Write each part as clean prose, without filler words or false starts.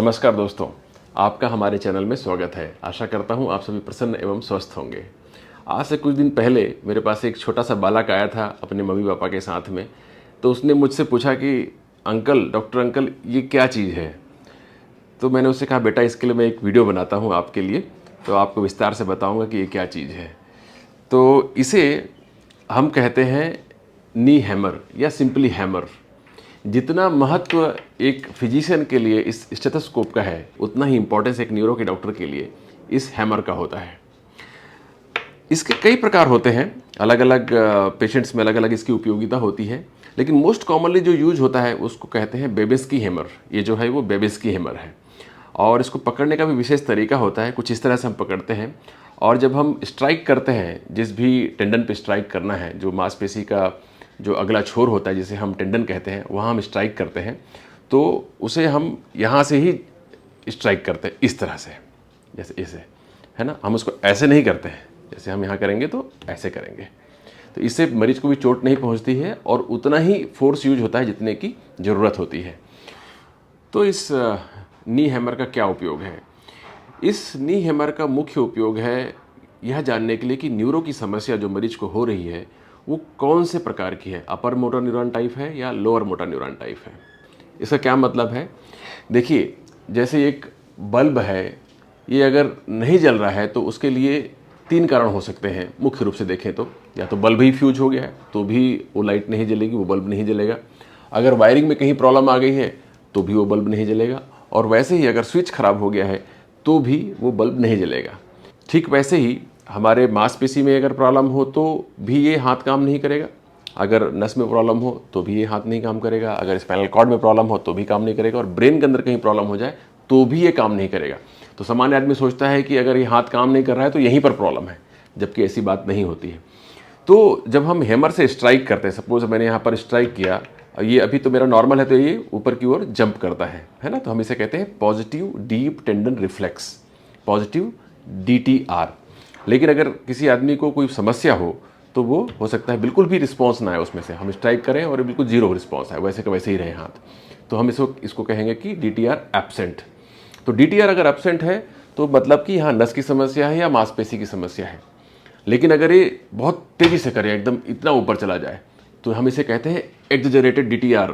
नमस्कार दोस्तों, आपका हमारे चैनल में स्वागत है। आशा करता हूँ आप सभी प्रसन्न एवं स्वस्थ होंगे। आज से कुछ दिन पहले मेरे पास एक छोटा सा बालक आया था अपने मम्मी पापा के साथ में। तो उसने मुझसे पूछा कि अंकल, डॉक्टर अंकल, ये क्या चीज़ है। तो मैंने उससे कहा, बेटा इसके लिए मैं एक वीडियो बनाता हूँ आपके लिए, तो आपको विस्तार से बताऊँगा कि ये क्या चीज़ है। तो इसे हम कहते हैं नी हैमर या सिंपली हैमर। जितना महत्व एक फिजिशियन के लिए इस स्टेथोस्कोप का है, उतना ही इंपॉर्टेंस एक न्यूरो के डॉक्टर के लिए इस हैमर का होता है। इसके कई प्रकार होते हैं, अलग अलग पेशेंट्स में अलग अलग इसकी उपयोगिता होती है, लेकिन मोस्ट कॉमनली जो यूज होता है उसको कहते हैं बेबेस्की हैमर। ये जो है वो बेबेस्की हैमर है और इसको पकड़ने का भी विशेष तरीका होता है। कुछ इस तरह से हम पकड़ते हैं और जब हम स्ट्राइक करते हैं, जिस भी टेंडन पे स्ट्राइक करना है, जो मांसपेशी का जो अगला छोर होता है जिसे हम टेंडन कहते हैं, वहाँ हम स्ट्राइक करते हैं, तो उसे हम यहाँ से ही स्ट्राइक करते हैं, इस तरह से, जैसे इसे, है ना। हम उसको ऐसे नहीं करते हैं, जैसे हम यहाँ करेंगे तो ऐसे करेंगे, तो इससे मरीज को भी चोट नहीं पहुँचती है और उतना ही फोर्स यूज होता है जितने की ज़रूरत होती है। तो इस नी हैमर का क्या उपयोग है? इस नी हैमर का मुख्य उपयोग है यह जानने के लिए कि न्यूरो की समस्या जो मरीज को हो रही है वो कौन से प्रकार की है, अपर मोटर न्यूरॉन टाइप है या लोअर मोटर न्यूरॉन टाइप है। इसका क्या मतलब है? देखिए, जैसे एक बल्ब है, ये अगर नहीं जल रहा है तो उसके लिए 3 कारण हो सकते हैं मुख्य रूप से देखें तो। या तो बल्ब ही फ्यूज हो गया है तो भी वो लाइट नहीं जलेगी, वो बल्ब नहीं जलेगा। अगर वायरिंग में कहीं प्रॉब्लम आ गई है तो भी वो बल्ब नहीं जलेगा। और वैसे ही अगर स्विच खराब हो गया है तो भी वो बल्ब नहीं जलेगा। ठीक वैसे ही हमारे मांसपेशी में अगर प्रॉब्लम हो तो भी ये हाथ काम नहीं करेगा। अगर नस में प्रॉब्लम हो तो भी ये हाथ नहीं काम करेगा। अगर स्पाइनल कॉर्ड में प्रॉब्लम हो तो भी काम नहीं करेगा। और ब्रेन के अंदर कहीं प्रॉब्लम हो जाए तो भी ये काम नहीं करेगा। तो सामान्य आदमी सोचता है कि अगर ये हाथ काम नहीं कर रहा है तो यहीं पर प्रॉब्लम है, जबकि ऐसी बात नहीं होती है। तो जब हम हैमर से स्ट्राइक करते हैं, सपोज मैंने यहाँ पर स्ट्राइक किया, ये अभी तो मेरा नॉर्मल है तो ये ऊपर की ओर जंप करता है ना। तो हम इसे कहते हैं positive deep tendon reflex, positive DTR। लेकिन अगर किसी आदमी को कोई समस्या हो तो वो हो सकता है बिल्कुल भी रिस्पॉन्स ना आए उसमें से, हम स्ट्राइक करें और बिल्कुल जीरो रिस्पॉन्स आए, वैसे का वैसे ही रहे हाथ, तो हम इसको कहेंगे कि DTR एब्सेंट। तो DTR अगर एब्सेंट है तो मतलब कि यहाँ नस की समस्या है या मांसपेशी की समस्या है। लेकिन अगर ये बहुत तेज़ी से करे, एकदम इतना ऊपर चला जाए, तो हम इसे कहते हैं एक्जजरेटेड DTR।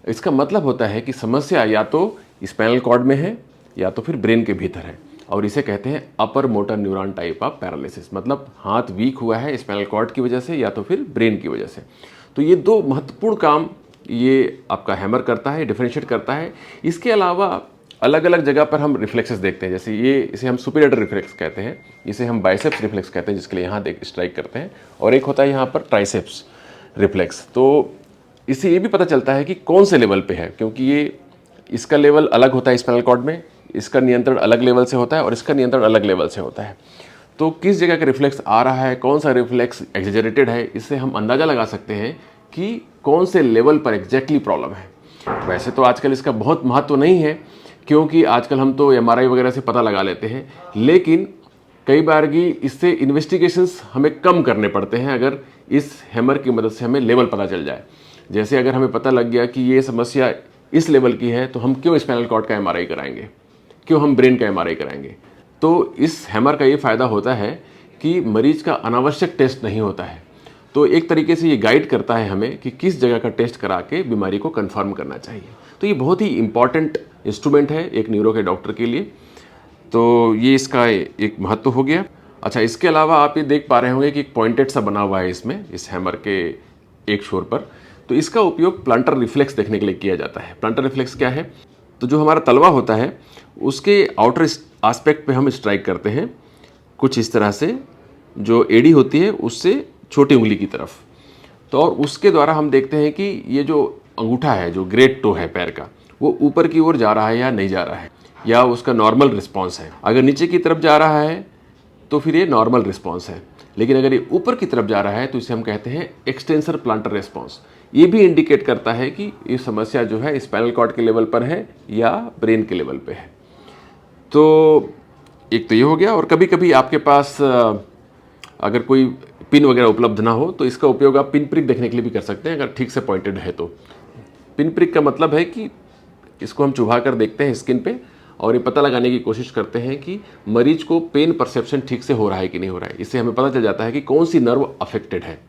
इसका मतलब होता है कि समस्या या तो स्पाइनल कॉर्ड में है या तो फिर ब्रेन के भीतर है, और इसे कहते हैं upper motor neuron type of paralysis. मतलब हाथ वीक हुआ है स्पाइनल कॉर्ड की वजह से या तो फिर ब्रेन की वजह से। तो ये 2 महत्वपूर्ण काम ये आपका हैमर करता है, डिफरेंशिएट करता है। इसके अलावा अलग अलग जगह पर हम रिफ्लेक्सेस देखते हैं, जैसे ये, इसे हम सुपीरियर रिफ्लेक्स कहते हैं, इसे हम बाइसेप्स रिफ्लेक्स कहते हैं, जिसके लिए यहाँ स्ट्राइक करते हैं, और एक होता है यहाँ पर ट्राइसेप्स रिफ्लेक्स। तो इससे ये भी पता चलता है कि कौन से लेवल पे है, क्योंकि ये इसका लेवल अलग होता है स्पाइनल कॉर्ड में, इसका नियंत्रण अलग लेवल से होता है और इसका नियंत्रण अलग लेवल से होता है। तो किस जगह का रिफ्लेक्स आ रहा है, कौन सा रिफ्लेक्स एक्सजरेटेड है, इससे हम अंदाज़ा लगा सकते हैं कि कौन से लेवल पर एग्जैक्टली प्रॉब्लम है। वैसे तो आजकल इसका बहुत महत्व नहीं है, क्योंकि आजकल हम तो MRI वगैरह से पता लगा लेते हैं, लेकिन कई बार की इससे इन्वेस्टिगेशंस हमें कम करने पड़ते हैं अगर इस हैमर की मदद से हमें लेवल पता चल जाए। जैसे अगर हमें पता लग गया कि ये समस्या इस लेवल की है तो हम क्यों स्पाइनल कॉर्ड का MRI कराएंगे, क्यों हम ब्रेन का MRI कराएंगे। तो इस हैमर का ये फ़ायदा होता है कि मरीज का अनावश्यक टेस्ट नहीं होता है। तो एक तरीके से ये गाइड करता है हमें कि किस जगह का टेस्ट करा के बीमारी को कंफर्म करना चाहिए। तो ये बहुत ही इंपॉर्टेंट इंस्ट्रूमेंट है एक न्यूरो के डॉक्टर के लिए। तो ये इसका एक महत्व हो गया। अच्छा, इसके अलावा आप ये देख पा रहे होंगे कि एक पॉइंटेड सा बना हुआ है इसमें, इस हैमर के एक छोर पर। तो इसका उपयोग प्लांटर रिफ्लेक्स देखने के लिए किया जाता है। प्लांटर रिफ्लेक्स क्या है? तो जो हमारा तलवा होता है उसके आउटर एस्पेक्ट पे हम स्ट्राइक करते हैं, कुछ इस तरह से, जो एड़ी होती है उससे छोटी उंगली की तरफ। तो और उसके द्वारा हम देखते हैं कि ये जो अंगूठा है, जो ग्रेट टो है पैर का, वो ऊपर की ओर जा रहा है या नहीं जा रहा है, या उसका नॉर्मल रिस्पॉन्स है। अगर नीचे की तरफ जा रहा है तो फिर ये नॉर्मल रिस्पॉन्स है, लेकिन अगर ये ऊपर की तरफ जा रहा है तो इसे हम कहते हैं एक्सटेंसर प्लांटर रिस्पॉन्स। ये भी इंडिकेट करता है कि ये समस्या जो है स्पाइनल कॉर्ड के लेवल पर है या ब्रेन के लेवल पे है। तो एक तो ये हो गया। और कभी कभी आपके पास अगर कोई पिन वगैरह उपलब्ध ना हो तो इसका उपयोग आप पिन प्रिक देखने के लिए भी कर सकते हैं, अगर ठीक से पॉइंटेड है तो। पिन प्रिक का मतलब है कि इसको हम चुभा कर देखते हैं स्किन पे, और ये पता लगाने की कोशिश करते हैं कि मरीज को पेन परसेप्शन ठीक से हो रहा है कि नहीं हो रहा है। इससे हमें पता चल जाता है कि कौन सी नर्व अफेक्टेड है।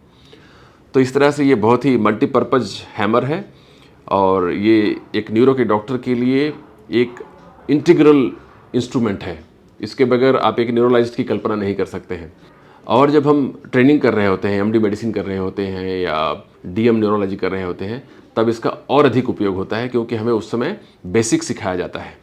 तो इस तरह से ये बहुत ही मल्टीपर्पज़ हैमर है और ये एक न्यूरो के डॉक्टर के लिए एक इंटीग्रल इंस्ट्रूमेंट है। इसके बगैर आप एक न्यूरोलॉजिस्ट की कल्पना नहीं कर सकते हैं। और जब हम ट्रेनिंग कर रहे होते हैं, एमडी मेडिसिन कर रहे होते हैं या डीएम न्यूरोलॉजी कर रहे होते हैं, तब इसका और अधिक उपयोग होता है क्योंकि हमें उस समय बेसिक सिखाया जाता है।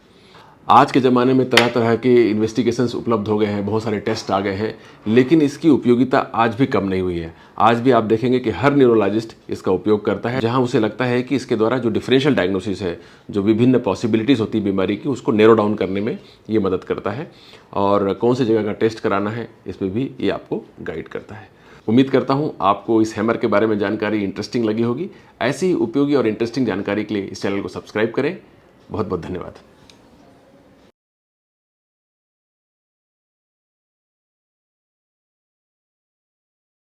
आज के ज़माने में तरह तरह के इन्वेस्टिगेशंस उपलब्ध हो गए हैं, बहुत सारे टेस्ट आ गए हैं, लेकिन इसकी उपयोगिता आज भी कम नहीं हुई है। आज भी आप देखेंगे कि हर न्यूरोलॉजिस्ट इसका उपयोग करता है, जहां उसे लगता है कि इसके द्वारा जो डिफरेंशियल डायग्नोसिस है, जो विभिन्न पॉसिबिलिटीज़ होती है बीमारी की, उसको नैरो डाउन करने में ये मदद करता है। और कौन सी जगह का टेस्ट कराना है, इसमें भी ये आपको गाइड करता है। उम्मीद करता हूँ आपको इस हैमर के बारे में जानकारी इंटरेस्टिंग लगी होगी। ऐसी ही उपयोगी और इंटरेस्टिंग जानकारी के लिए इस चैनल को सब्सक्राइब करें। बहुत बहुत धन्यवाद।